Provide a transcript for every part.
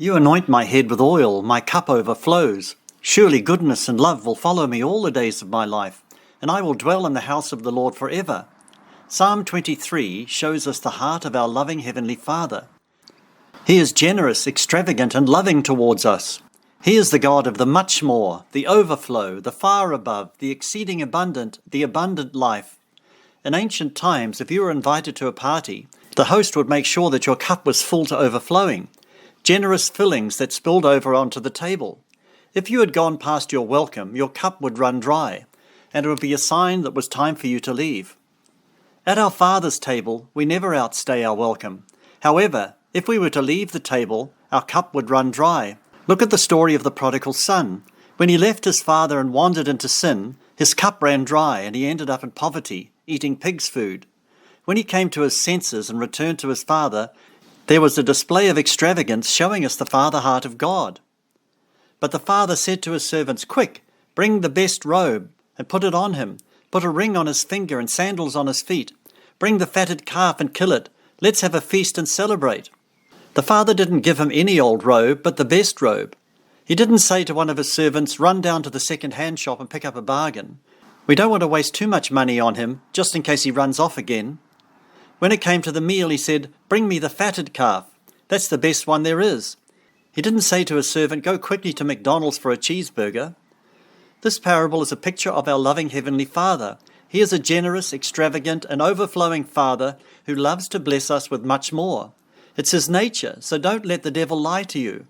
You anoint my head with oil, my cup overflows. Surely goodness and love will follow me all the days of my life, and I will dwell in the house of the Lord forever. Psalm 23 shows us the heart of our loving Heavenly Father. He is generous, extravagant, and loving towards us. He is the God of the much more, the overflow, the far above, the exceeding abundant, the abundant life. In ancient times, if you were invited to a party, the host would make sure that your cup was full to overflowing, generous fillings that spilled over onto the table. If you had gone past your welcome, your cup would run dry, and it would be a sign that it was time for you to leave. At our Father's table, we never outstay our welcome. However, if we were to leave the table, our cup would run dry. Look at the story of the prodigal son. When he left his father and wandered into sin, his cup ran dry and he ended up in poverty, eating pig's food. When he came to his senses and returned to his father, there was a display of extravagance showing us the father heart of God. But the father said to his servants, "Quick, bring the best robe and put it on him. Put a ring on his finger and sandals on his feet. Bring the fatted calf and kill it. Let's have a feast and celebrate." The father didn't give him any old robe, but the best robe. He didn't say to one of his servants, "Run down to the second-hand shop and pick up a bargain." We don't want to waste too much money on him, just in case he runs off again. When it came to the meal, he said, "Bring me the fatted calf. That's the best one there is." He didn't say to his servant, "Go quickly to McDonald's for a cheeseburger." This parable is a picture of our loving Heavenly Father. He is a generous, extravagant, and overflowing Father who loves to bless us with much more. It's His nature, so don't let the devil lie to you.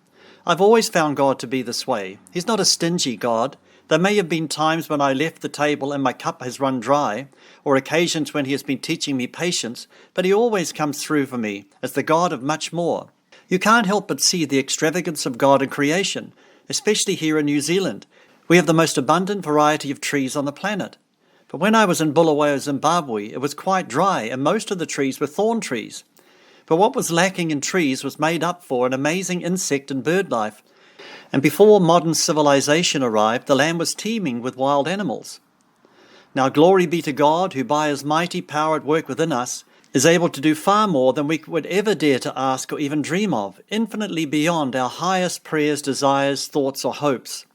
I've always found God to be this way. He's not a stingy God. There may have been times when I left the table and my cup has run dry, or occasions when He has been teaching me patience, but He always comes through for me as the God of much more. You can't help but see the extravagance of God in creation, especially here in New Zealand. We have the most abundant variety of trees on the planet. But when I was in Bulawayo, Zimbabwe, it was quite dry and most of the trees were thorn trees. But what was lacking in trees was made up for in amazing insect and bird life. And before modern civilization arrived, the land was teeming with wild animals. Now glory be to God, who by His mighty power at work within us is able to do far more than we would ever dare to ask or even dream of, infinitely beyond our highest prayers, desires, thoughts, or hopes.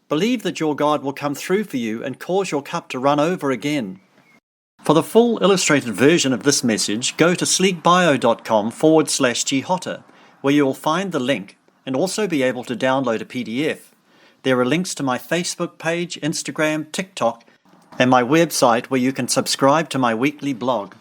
Believe that your God will come through for you and cause your cup to run over again. For the full illustrated version of this message, go to sleekbio.com/G-Hotter, where you will find the link and also be able to download a PDF. There are links to my Facebook page, Instagram, TikTok, and my website where you can subscribe to my weekly blog.